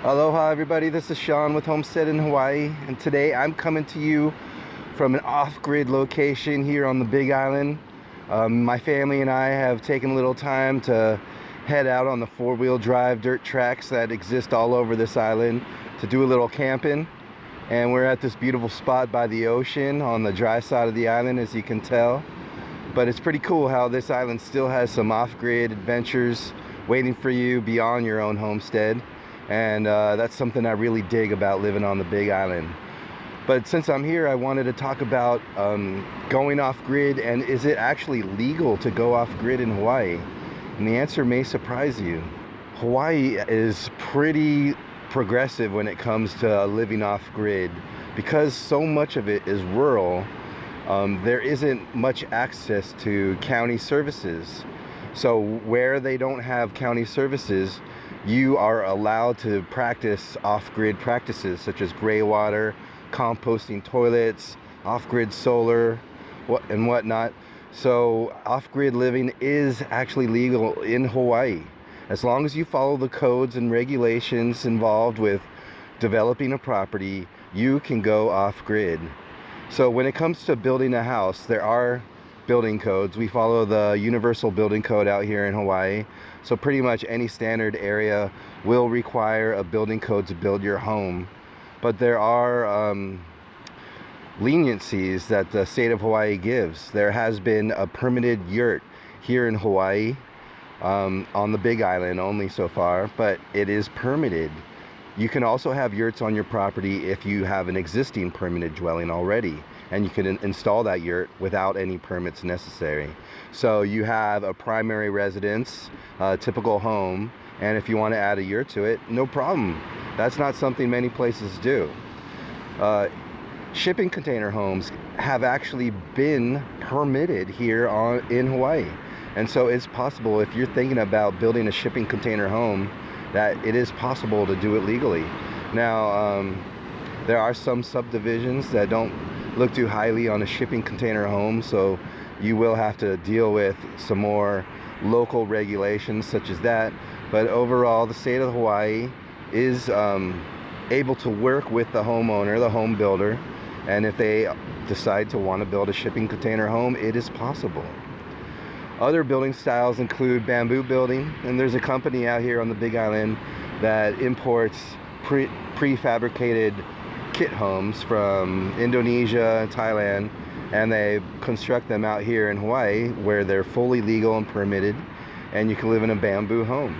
Aloha everybody, this is Sean with Homestead in Hawaii, and today I'm coming to you from an off-grid location here on the Big Island. My family and I have taken a little time to head out on the four-wheel drive dirt tracks that exist all over this island to do a little camping. And we're at this beautiful spot by the ocean on the dry side of the island, as you can tell. But it's pretty cool how this island still has some off-grid adventures waiting for you beyond your own homestead. And that's something I really dig about living on the Big Island. But since I'm here, I wanted to talk about going off-grid, and is it actually legal to go off-grid in Hawaii? And the answer may surprise you. Hawaii is pretty progressive when it comes to living off-grid. Because so much of it is rural, there isn't much access to county services. So where they don't have county services, you are allowed to practice off-grid practices such as gray water, composting toilets, off-grid solar, and whatnot. So off-grid living is actually legal in Hawaii. As long as you follow the codes and regulations involved with developing a property, you can go off-grid. So when it comes to building a house, there are building codes. We follow the Universal Building Code out here in Hawaii. So pretty much any standard area will require a building code to build your home. But there are leniencies that the state of Hawaii gives. There has been a permitted yurt here in Hawaii, on the Big Island only so far, but it is permitted. You can also have yurts on your property if you have an existing permitted dwelling already, and you can install that yurt without any permits necessary. So you have a primary residence, a typical home, and if you want to add a yurt to it, no problem. That's not something many places do. Shipping container homes have actually been permitted here in Hawaii. And so it's possible, if you're thinking about building a shipping container home, that it is possible to do it legally. Now, there are some subdivisions that don't look too highly on a shipping container home, so you will have to deal with some more local regulations such as that. But overall, the state of Hawaii is able to work with the homeowner, the home builder, and if they decide to want to build a shipping container home, it is possible. Other building styles include bamboo building, and there's a company out here on the Big Island that imports prefabricated kit homes from Indonesia and Thailand, and they construct them out here in Hawaii where they're fully legal and permitted, and you can live in a bamboo home.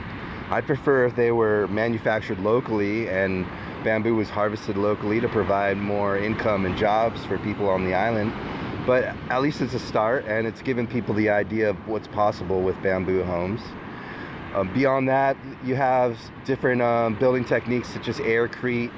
I'd prefer if they were manufactured locally and bamboo was harvested locally to provide more income and jobs for people on the island. But at least it's a start, and it's given people the idea of what's possible with bamboo homes. Beyond that, you have different building techniques such as aircrete,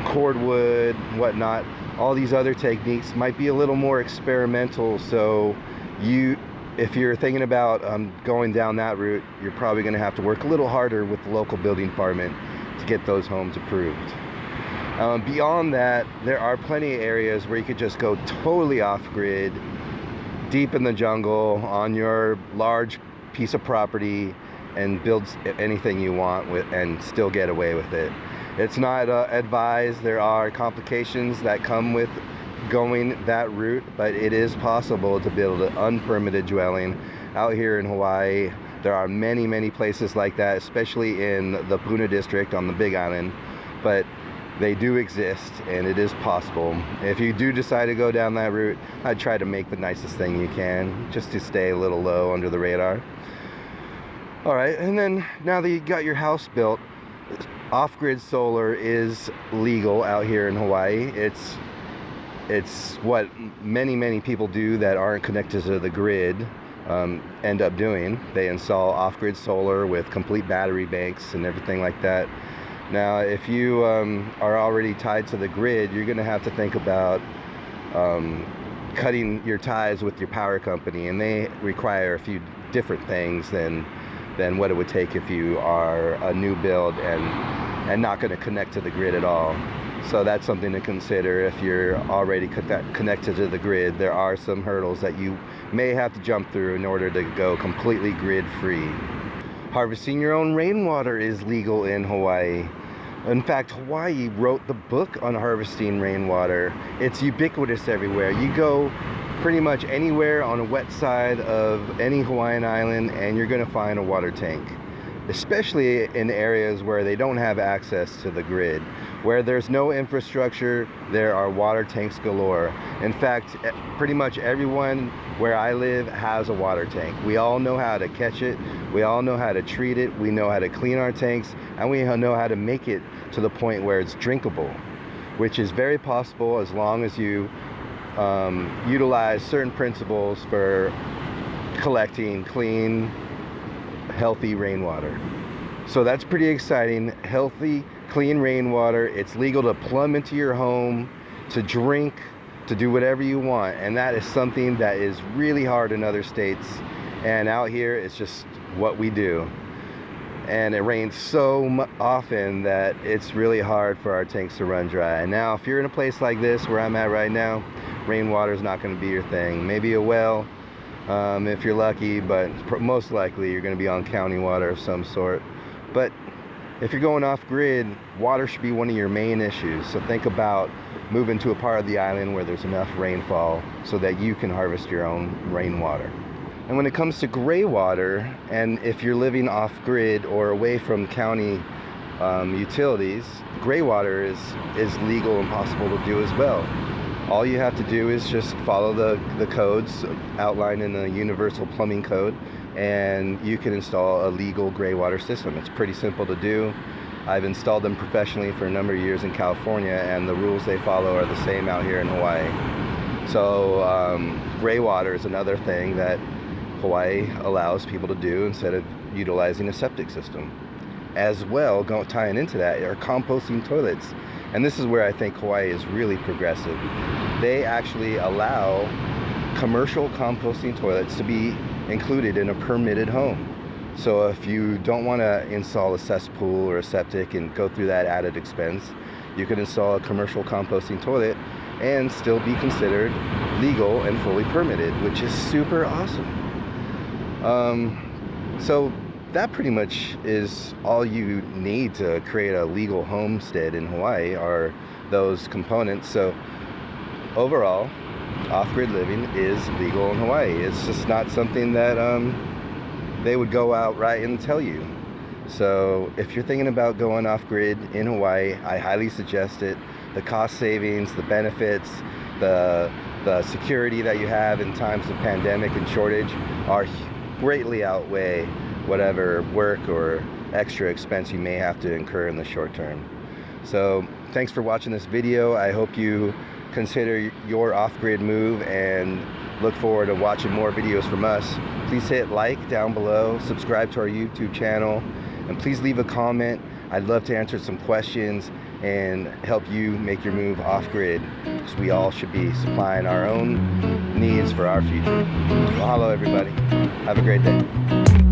cordwood, whatnot. All these other techniques might be a little more experimental, so if you're thinking about going down that route, you're probably going to have to work a little harder with the local building department to get those homes approved. Beyond that, there are plenty of areas where you could just go totally off-grid, deep in the jungle, on your large piece of property, and build anything you want with, and still get away with it. It's not advised. There are complications that come with going that route, but it is possible to build an unpermitted dwelling out here in Hawaii. There are many, many places like that, especially in the Puna district on the Big Island, but they do exist, and it is possible. If you do decide to go down that route, I'd try to make the nicest thing you can, just to stay a little low under the radar. All right, and then now that you got your house built, off-grid solar is legal out here in Hawaii. It's what many people do that aren't connected to the grid end up doing. They install off-grid solar with complete battery banks and everything like that. Now, if you are already tied to the grid, you're going to have to think about cutting your ties with your power company, and they require a few different things than what it would take if you are a new build and not going to connect to the grid at all. So that's something to consider if you're already connected to the grid. There are some hurdles that you may have to jump through in order to go completely grid free. Harvesting your own rainwater is legal in Hawaii. In fact, Hawaii wrote the book on harvesting rainwater. It's ubiquitous everywhere. You go pretty much anywhere on a wet side of any Hawaiian island and you're going to find a water tank, especially in areas where they don't have access to the grid. Where there's no infrastructure, there are water tanks galore. In fact, pretty much everyone where I live has a water tank. We all know how to catch it, we all know how to treat it, we know how to clean our tanks, and we know how to make it to the point where it's drinkable, which is very possible as long as you utilize certain principles for collecting clean, healthy rainwater. So that's pretty exciting. Healthy, clean rainwater. It's legal to plumb into your home, to drink, to do whatever you want, and that is something that is really hard in other states, and out here it's just what we do. And it rains so often that it's really hard for our tanks to run dry. And now if you're in a place like this where I'm at right now, rainwater is not going to be your thing. Maybe a well if you're lucky, but most likely you're going to be on county water of some sort. But if you're going off grid, water should be one of your main issues. So think about moving to a part of the island where there's enough rainfall so that you can harvest your own rainwater. And when it comes to gray water, and if you're living off grid or away from county utilities, gray water is legal and possible to do as well. All you have to do is just follow the codes outlined in the Universal Plumbing Code, and you can install a legal gray water system. It's pretty simple to do. I've installed them professionally for a number of years in California, and the rules they follow are the same out here in Hawaii. So gray water is another thing that Hawaii allows people to do instead of utilizing a septic system. As well, tying into that, are composting toilets. And this is where I think Hawaii is really progressive. They actually allow commercial composting toilets to be included in a permitted home. So if you don't want to install a cesspool or a septic and go through that added expense, you can install a commercial composting toilet and still be considered legal and fully permitted, which is super awesome. So that pretty much is all you need to create a legal homestead in Hawaii, are those components. So overall, off-grid living is legal in Hawaii. It's just not something that they would go outright and tell you. So if you're thinking about going off-grid in Hawaii, I highly suggest it. The cost savings, the benefits, the security that you have in times of pandemic and shortage are greatly outweigh whatever work or extra expense you may have to incur in the short term. So thanks for watching this video. I hope you consider your off-grid move and look forward to watching more videos from us. Please hit like down below, subscribe to our YouTube channel, and please leave a comment. I'd love to answer some questions and help you make your move off-grid, because we all should be supplying our own needs for our future. Mahalo everybody. Have a great day.